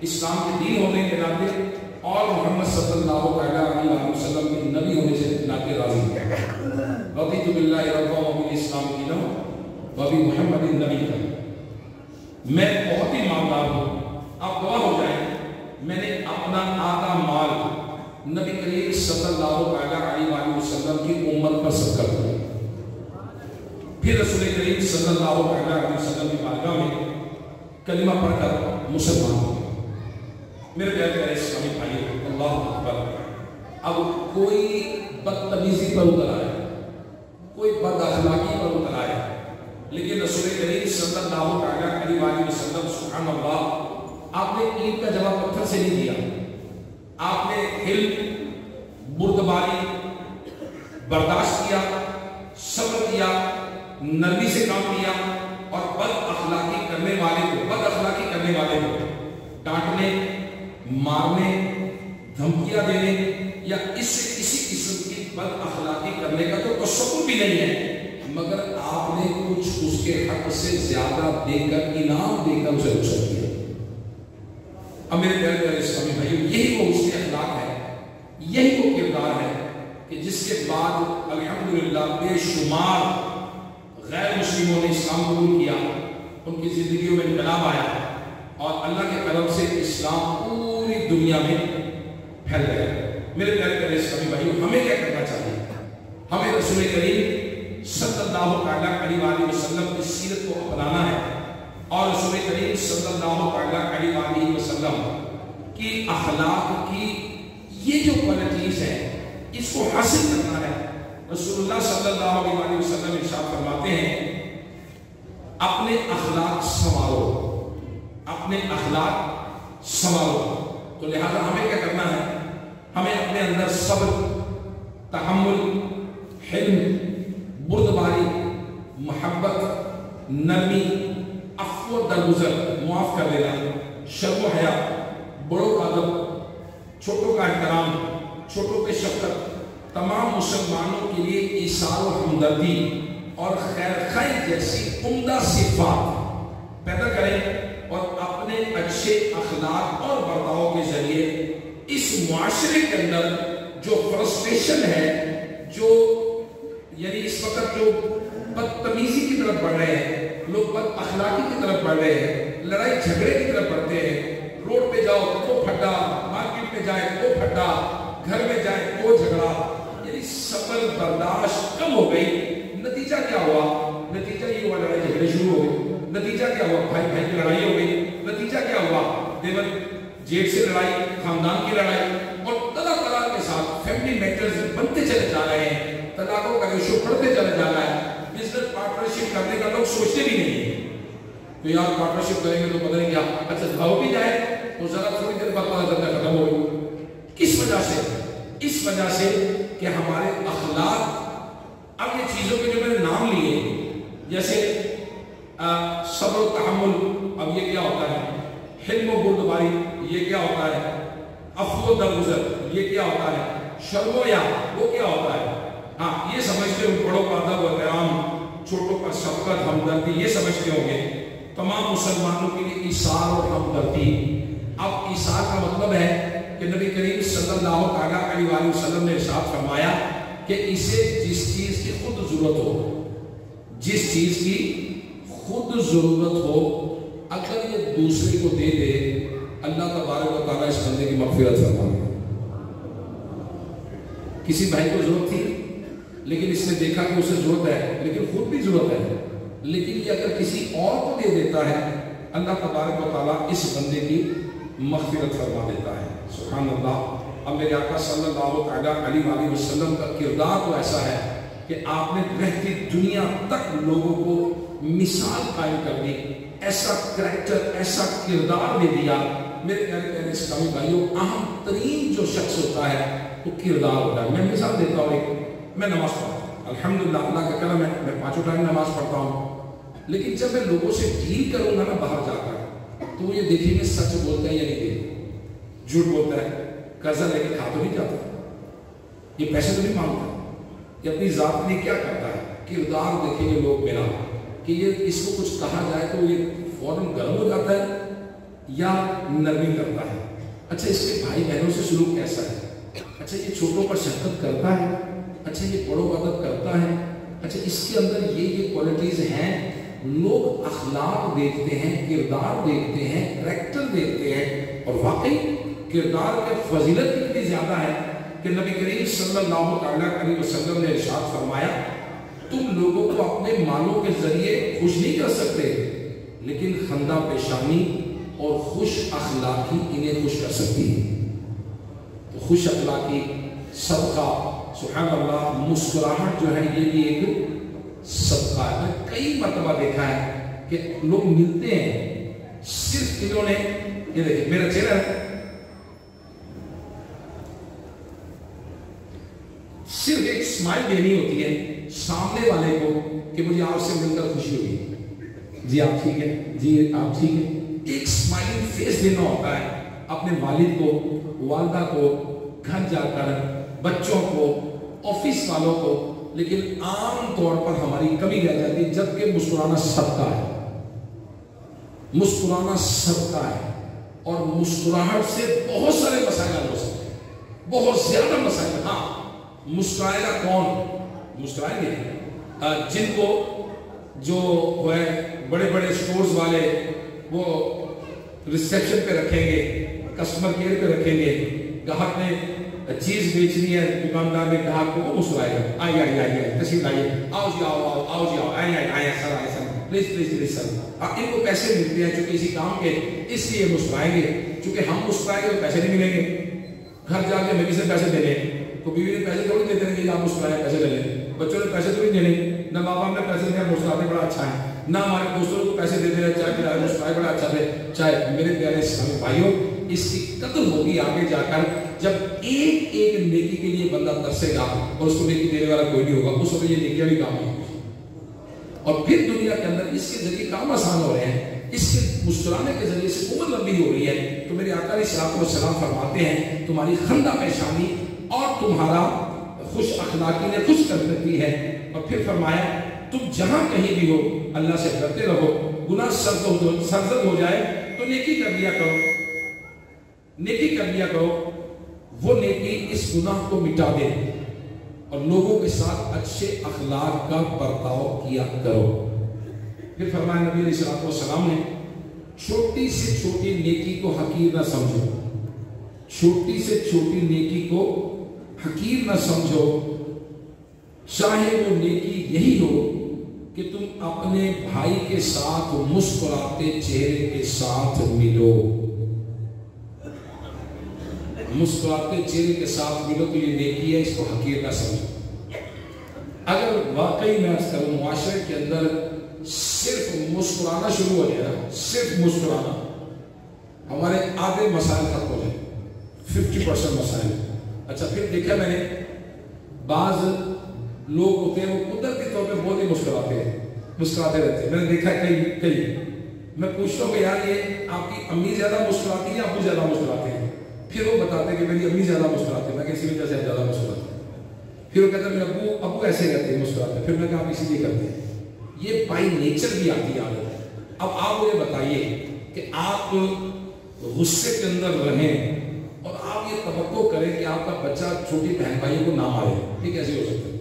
اسلام کے دین ہونے کے ناطے اور محمد صلی اللہ علیہ وسلم کے نبی ہونے سے ناطے راضی ہے۔ رضیت باللہ ربا وبالاسلام دینا وبمحمد النبی کا۔ میں بہت ہی مالدار ہوں، آپ گواہ ہو جائیں، میں نے اپنا آدھا مال نبی کریم صلی اللہ علیہ وسلم کی امت پر صدقہ کیا۔ پھر رسول کریم صلی اللہ علیہ وسلم کی بارگاہ میں کلمہ پڑھ کر مسلمان ہو گئے۔ میرے پیارے اسلامی بھائی، اللہ اکبر۔ اب کوئی بدتمیزی پر اتر آئے، کوئی بد اخلاقی پر اتر آئے، لیکن رسول کریم صلی اللہ علیہ وسلم سبحان اللہ، آپ نے اینٹ کا جواب پتھر سے نہیں دیا، آپ نے حلم، بردباری، برداشت کیا، صبر کیا، نرمی سے کام کیا، اور بد اخلاقی کرنے والے کو ڈانٹنے، مارنے، دھمکیاں دینے یا اس سے کسی قسم کی بد اخلاقی کرنے کا تو تصور بھی نہیں ہے، مگر آپ نے کچھ اس کے حق سے زیادہ دے کر، انعام دے کر اسے رخصت کیا۔ اب میرے پیارے اسلامی بھائیو، یہی وہ اس کے اخلاق ہے، یہی وہ کردار ہے کہ جس کے بعد الحمدللہ بے شمار غیر مسلموں نے اسلام قبول کیا، ان کی زندگیوں میں انقلاب آیا، اور اللہ کے کرم سے اسلام پوری دنیا میں پھیل گیا۔ میرے پیارے اسلامی بھائیو، ہمیں کیا کرنا چاہیے؟ ہمیں رسول کریم صلی اللہ علیہ وسلم کی سیرت کو اپنانا ہے، اور رسول کریم صلی اللہ علیہ وسلم کی اخلاق کی یہ جو کوالٹیز ہیں، اس کو حاصل کرنا ہے۔ رسول اللہ صلی اللہ علیہ وسلم ارشاد فرماتے ہیں، اپنے اخلاق سنوارو، اپنے اخلاق سنوارو۔ تو لہذا ہمیں کیا کرنا ہے؟ ہمیں اپنے اندر صبر، تحمل، حلم، بردباری، محبت، نرمی، عفو و درگزر، معاف کر دینا، شرم و حیا، بڑوں کا ادب، چھوٹوں کا احترام، چھوٹوں پہ شفقت، تمام مسلمانوں کے لیے ایثار و ہمدردی اور خیر خواہی جیسی عمدہ صفات پیدا کریں، اور اپنے اچھے اخلاق اور برتاؤ کے ذریعے اس معاشرے کے اندر جو فرسٹریشن ہے، جو یعنی اس وقت جو بدتمیزی کی طرف بڑھ رہے ہیں، لوگ بد اخلاقی کی طرف بڑھ رہے ہیں، لڑائی جھگڑے کی طرف بڑھتے ہیں، روڈ پہ جاؤ تو پھڈا، مارکیٹ میں جائے تو پھڈا، گھر میں جائے تو جھگڑا، یعنی صبر برداشت کم ہو گئی۔ نتیجہ کیا ہوا؟ نتیجہ یہ ہوا لڑائی جھگڑے شروع ہو گئے۔ نتیجہ کیا ہوا؟ بھائی بھائی کی لڑائی ہو گئی۔ نتیجہ کیا ہوا؟ دیور جیٹ سے لڑائی، خاندان کی لڑائی، اور طرح طرح کے ساتھ فیملی میٹرز بنتے چلے جا رہے ہیں، طلاقوں کا ریشو بڑھتے چلے جا رہا ہے۔ بزنس پارٹنرشپ کرنے کا لوگ سوچتے بھی نہیں ہیں، تو یار پارٹنرشپ کریں گے تو پتہ نہیں کیا، اچھا ہو بھی جائے تو ذرا تھوڑی دیر بعد پتہ چلتا ہے ختم ہو گئی۔ کس وجہ سے؟ اس وجہ سے کہ ہمارے اخلاق، اب یہ چیزوں کے جو میں نے نام لیے، جیسے صبر و تحمل، اب یہ کیا ہوتا ہے؟ حلم و بردباری، یہ کیا ہوتا ہے؟ عفو و درگزر، یہ کیا ہوتا ہے؟ شرم و حیا، وہ کیا ہوتا ہے؟ ہاں، یہ سمجھتے ہو بڑوں کا ادب و احترام، چھوٹوں کا شفقت، ہمدردی، یہ سمجھتے ہوں گے۔ تمام مسلمانوں کے لیے ایثار اور ہمدردی۔ اب ایثار کا مطلب ہے کہ نبی کریم صلی اللہ علیہ وسلم نے ارشاد فرمایا کہ اسے جس چیز کی خود ضرورت ہو، جس چیز کی خود ضرورت ہو، اگر یہ دوسرے کو دے دے، اللہ تبارک و تعالیٰ اس بندے کی مغفرت فرمائے۔ کسی بھائی کو ضرورت تھی، لیکن اس نے دیکھا کہ اسے ضرورت ہے، لیکن خود بھی ضرورت ہے، لیکن یہ اگر کسی اور کو دے دیتا ہے، اللہ تبارک و تعالیٰ اس بندے کی مغفرت فرما دیتا ہے۔ سبحان اللہ۔ اب میرے آقا صلی اللہ علیہ وسلم کا کردار تو ایسا ہے کہ آپ نے رہتی دنیا تک لوگوں کو مثال قائم کر دی، ایسا کریکٹر، ایسا کردار دے دیا۔ میرے پیارے اسلامی بھائیوں، اہم ترین جو شخص ہوتا ہے وہ کردار ہوتا ہے۔ میں مثال دیتا ہوں، ایک میں نماز پڑھتا ہوں، الحمدللہ اللہ کا کرم ہے، میں 5 ٹائم نماز پڑھتا ہوں، لیکن جب میں لوگوں سے ڈیل کروں گا نا باہر جا کر، تو یہ دیکھیں گے سچ بولتا ہے یا نہیں دیکھیں، جھوٹ بولتا ہے، قرضہ لے کے کھا تو نہیں جاتا، یہ پیسے تو نہیں مانگتا، یہ اپنی ذات میں کیا کرتا ہے۔ کردار دیکھیں گے لوگ میرا، کہ یہ اس کو کچھ کہا جائے تو یہ فوراً گرم ہو جاتا ہے، یا نرمی کرتا ہے؟ اچھا اس کے بھائی بہنوں سے سلوک کیسا ہے؟ اچھا یہ چھوٹوں پر شفقت کرتا ہے؟ اچھا یہ بڑوں کا ادب کرتا ہے؟ اچھا اس کے اندر یہ کوالٹیز ہیں. لوگ اخلاق دیکھتے ہیں، کردار دیکھتے ہیں، کریکٹر دیکھتے ہیں، اور واقعی کردار کے فضیلت اتنی زیادہ ہے کہ نبی کریم صلی اللہ علیہ وسلم نے ارشاد فرمایا تم لوگوں کو اپنے مالوں کے ذریعے خوش نہیں کر سکتے، لیکن خندہ پیشانی اور خوش اخلاقی انہیں خوش کر سکتی ہے. تو خوش اخلاقی، صدقہ، سبحان اللہ، مسکراہٹ جو ہے یہ بھی ایک صدقہ ہے. میں کئی مرتبہ دیکھا ہے کہ لوگ ملتے ہیں، صرف انہوں نے یہ دیکھیں میرا چہرہ ہے، صرف ایک اسمائل دینی ہوتی ہے سامنے والے کو کہ مجھے آپ سے مل کر خوشی ہوئی، جی آپ ٹھیک ہے، جی آپ ٹھیک ہے. ایک اسمائلنگ فیس دینا ہوتا ہے اپنے والد کو، والدہ کو، گھر جا کر بچوں کو، آفس والوں کو. لیکن عام طور پر ہماری کمی رہ جاتی ہے، جبکہ مسکرانا صدقہ ہے. مسکرانا صدقہ ہے، اور مسکراہٹ سے بہت سارے مسائل حل ہو سکتے ہیں، بہت زیادہ مسائل. ہاں مسکرائے گا کون؟ مسکرائیں گے جن کو جو ہے بڑے بڑے سٹورز والے وہ ریسیپشن پہ رکھیں گے، کسٹمر کیئر پہ رکھیں گے. گاہک نے چیز بیچنی ہے، دکاندار نے گاہک کو وہ مسکرائے گا، آئیے آئیے آئیے تشریف لائیے، آؤ جی آؤ آؤ آؤ جی آؤ، آئیے آئیے آئیے سر آئے سر، پلیز پلیز پلیز سر. ان کو پیسے ملتے ہیں چونکہ اسی کام کے، اس لیے مسکرائیں گے. چونکہ ہم مسکرائیں گے تو پیسے نہیں ملیں گے. گھر جا کے بیوی سے پیسے دے لیں، تو بیوی نے پیسے تھوڑی دیتے ہیں کہ آپ مسکرائیں پیسے لے لیں. بچوں نے پیسے تھوڑی دینے، نہ ماں باپ نے پیسے دیا مسکراتے بڑا اچھا ہے، نہ ہمارے دوستوں کو پیسے دیتے ہیں چائے پلائے مسکرائے بڑا اچھا ہے. چاہے میرے پیارے اسلامی بھائیوں، اس کی قدر ہوگی آگے جا کر جب ایک ایک نیکی کے لیے بندہ ترسے گا اور اس کو نیکی دینے والا کوئی نہیں ہوگا، اس وقت یہ نیکیاں بھی کام نہیں ہوگی. اور پھر دنیا کے اندر اس کے ذریعے کام آسان ہو رہے ہیں، اس کے مسکرانے کے ذریعے سے عمر لمبی ہو رہی ہے. تو میرے آقا علیہ السلام فرماتے ہیں تمہاری خندہ پیشانی اور تمہارا خوش اخلاقی نے خوش کر دیتی ہے. اور پھر فرمایا تم جہاں کہیں بھی ہو اللہ سے ڈرتے رہو، گناہ سرزد ہو جائے تو نیکی کر لیا کرو، نیکی کر لیا کرو، وہ نیکی اس گناہ کو مٹا دے، اور لوگوں کے ساتھ اچھے اخلاق کا برتاؤ کیا کرو. پھر فرمایا نبی علیہ السلام نے چھوٹی سے چھوٹی نیکی کو حقیر نہ سمجھو، چھوٹی سے چھوٹی نیکی کو حقیر نہ سمجھو، چاہے وہ نیکی یہی ہو کہ تم اپنے بھائی کے ساتھ مسکراتے چہرے کے ساتھ ملو. مسکراتے چہرے کے ساتھ ملو تو یہ نیکی ہے، اس کو حقیر نہ سمجھو. اگر واقعی میں عرض کروں معاشرے کے اندر صرف مسکرانا شروع ہو جائے نا، صرف مسکرانا، ہمارے آدھے مسائل ختم ہو جائے، 50% مسائل. اچھا پھر دیکھا میں نے بعض لوگ ہوتے ہیں وہ قدرتی طور پہ بہت ہی مسکراتے رہتے ہیں. میں نے دیکھا کئی میں پوچھتا ہوں کہ یار یہ آپ کی امی زیادہ مسکراتی ہیں یا ابو زیادہ مسکراتے ہیں؟ پھر وہ بتاتے ہیں کہ میری امی زیادہ مسکراتے ہیں. میں کسی وجہ سے زیادہ مسکراتے ہیں. پھر وہ کہتے ہیں میرے ابو ایسے کرتے ہیں مسکراتے ہیں. پھر میں کہا آپ اسی لیے کرتے ہیں. یہ بائی نیچر بھی آتی عادت ہے. اب آپ مجھے بتائیے کہ آپ غصے کے اندر رہیں اور آپ یہ توقع کریں کہ آپ کا بچہ چھوٹی بہن بھائیوں کو نہ مارے، یہ کیسے ہو سکتا ہے؟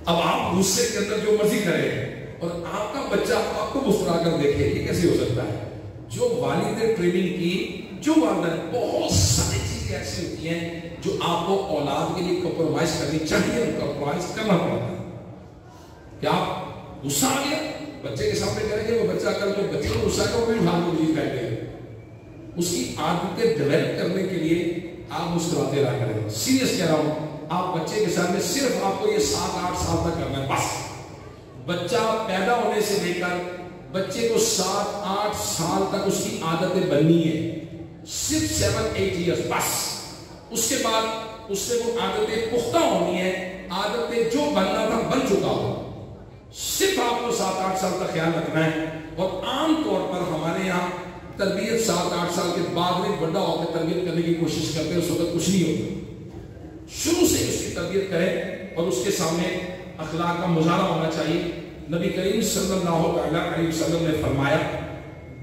اب آپ غصے کے اندر جو مرضی کریں اور آپ کا بچہ آپ کو مسکرا کر دیکھے، یہ کیسے ہو سکتا ہے؟ جو والد نے ٹریننگ کی، جو والدہ، بہت ساری چیزیں ایسی ہوتی ہیں جو آپ کو اولاد کے لیے کمپرومائز کرنی چاہیے، کمپرومائز کرنا پڑتا ہے. کہ آپ غصہ آ گیا بچے کے سامنے کریں گے، وہ بچہ کل تو بچے کو غصہ کا وہ بھی بھار کو جیت بیٹھے گا. اس کی عادتیں ڈیولپ کرنے کے لیے آپ مسکراتے رہا کریں. سیریس کہہ رہا ہوں، آپ بچے کے سامنے صرف آپ کو یہ 7-8 سال تک کرنا ہے بس. بچہ پیدا ہونے سے لے کر بچے کو 7-8 سال تک اس کی عادتیں بننی ہے، صرف 7-8 ایئرس بس. اس کے بعد اس سے وہ عادتیں پختہ ہونی ہے، عادتیں جو بننا تھا بن چکا ہو. صرف آپ کو 7-8 سال تک خیال رکھنا ہے. اور عام طور پر ہمارے یہاں تربیت 7-8 سال کے بعد میں بڑا ہو کے تربیت کرنے کی کوشش کرتے ہیں، اس وقت کچھ نہیں ہوتا. شروع سے اس کی تربیت کریں اور اس کے سامنے اخلاق کا مظاہرہ ہونا چاہیے. نبی کریم صلی اللہ علیہ وسلم نے فرمایا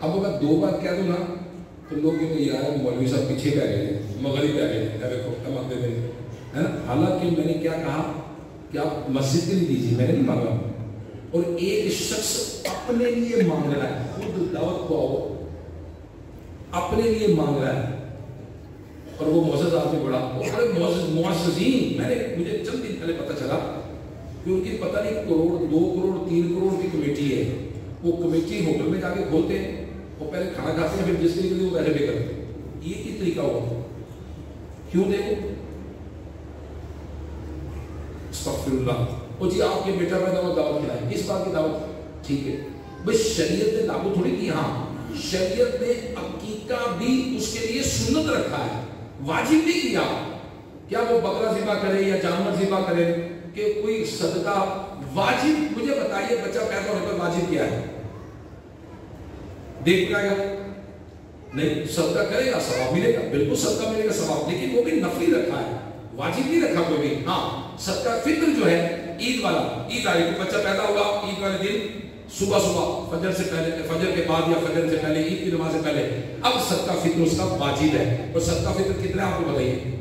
اب اگر 2 بار کہہ دوں نا تو لوگ کہتے ہیں یار مولوی صاحب پیچھے پہ گئے, مغرب پہ گئے, ہے نا. حالانکہ میں نے کیا کہا کہ آپ مسجد کے لیے دیجیے, میں نے نہیں مانگا. اور ایک شخص اپنے لیے مانگ رہا ہے, خود دعوت کو اپنے لیے مانگ رہا ہے, اور وہ معزز آدمی بڑا, بڑے معززین. مجھے چند دن پہلے پتہ چلا کہ ان کی پتہ نہیں 1 کروڑ 2 کروڑ 3 کروڑ کی کمیٹی ہے. وہ کمیٹی ہوٹل میں جا کے کھولتے ہیں, وہ پہلے کھانا کھاتے ہیں, پھر جس کے لیے وہ پیسے پے کرتے ہیں. یہ کس طریقہ ہوا؟ کیوں دیکھو استغفر اللہ. وہ جی آپ کے بیٹا پیدا ہوا دعوت کھلائیں, کس بات کی دعوت؟ ٹھیک ہے بھائی, شریعت نے لاگو تھوڑی کی. ہاں شریعت نے عقیقہ بھی اس کے لیے سنت رکھا ہے, واجب نہیں کیا. کیا وہ بکرا ذبح کرے یا جانور ذبح کرے کہ کوئی صدقہ واجب؟ مجھے بتائیے بچہ پیدا ہونے پر واجب کیا ہے؟ دیکھ پائے گا نہیں, صدقہ کرے گا ثواب ملے گا, بالکل صدقہ ملے گا ثواب, لیکن وہ بھی نفلی رکھا ہے, واجب نہیں رکھا کوئی بھی. ہاں صدقہ فطر جو ہے عید والا, عید آئی کو بچہ پیدا ہوا عید والے دن صبح فجر سے پہلے, فجر کے بعد یا فجر سے پہلے, عید کی نماز سے پہلے, اب صدقہ فطر اس کا واجب ہے. اور صدقہ فطر کتنا آپ کو بتائیے؟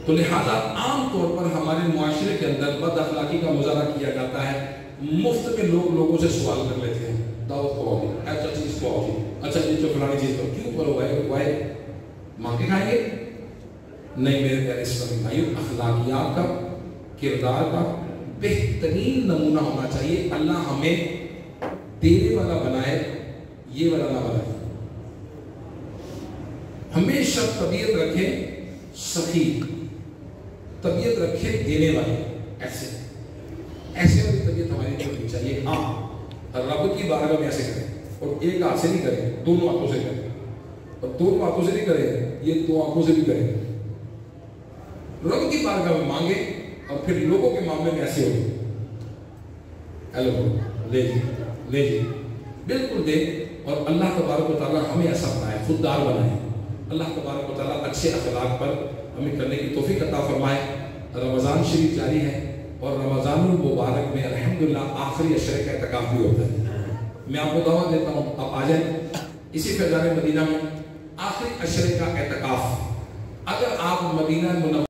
تو لہذا عام طور پر ہمارے معاشرے کے اندر بد اخلاقی کا مظاہرہ کیا جاتا ہے. مفت میں لوگ لوگوں سے سوال کر لیتے ہیں, دعوت کو آؤ گے, اچھا چیز کو آؤ گے, اچھا چیز تو فلانی چیز کو کیوں کرو بھائی, مانگ کے کھائیں گے؟ نہیں میرے پیارے اسلامی بھائیوں, اخلاقیات کا, کردار کا بہترین نمونہ ہونا چاہیے. اللہ ہمیں دینے والا بنائے, یہ والا نہ بنائے. ہمیشہ طبیعت رکھے سخی, طبیعت رکھے دینے والے, ایسے والی طبیعت ہماری ہونی چاہیے. ہاں رب کی بارگاہ میں ایسے کریں, اور ایک ہاتھ سے نہیں کریں, دونوں ہاتھوں سے کریں, اور دونوں ہاتھوں سے نہیں کریں, یہ 2 آنکھوں سے بھی کریں. رب کی بارگاہ میں مانگے, اور پھر لوگوں کے معاملے میں ایسے ہو, ہیلو لے جی بالکل دے. اور اللہ تبارک و تعالیٰ ہمیں ایسا بنائے, خوددار بنائے. اللہ تبارک و تعالیٰ اچھے اخلاق پر ہمیں کرنے کی توفیق عطا فرمائے. رمضان شریف جاری ہے, اور رمضان المبارک میں الحمدللہ آخری عشرے کا اعتکاف بھی ہوتا ہے. میں آپ کو دعوت دیتا ہوں, آپ آ جائیں اسی فیضان مدینہ میں آخری عشرے کا اعتکاف. اگر آپ مدینہ منورہ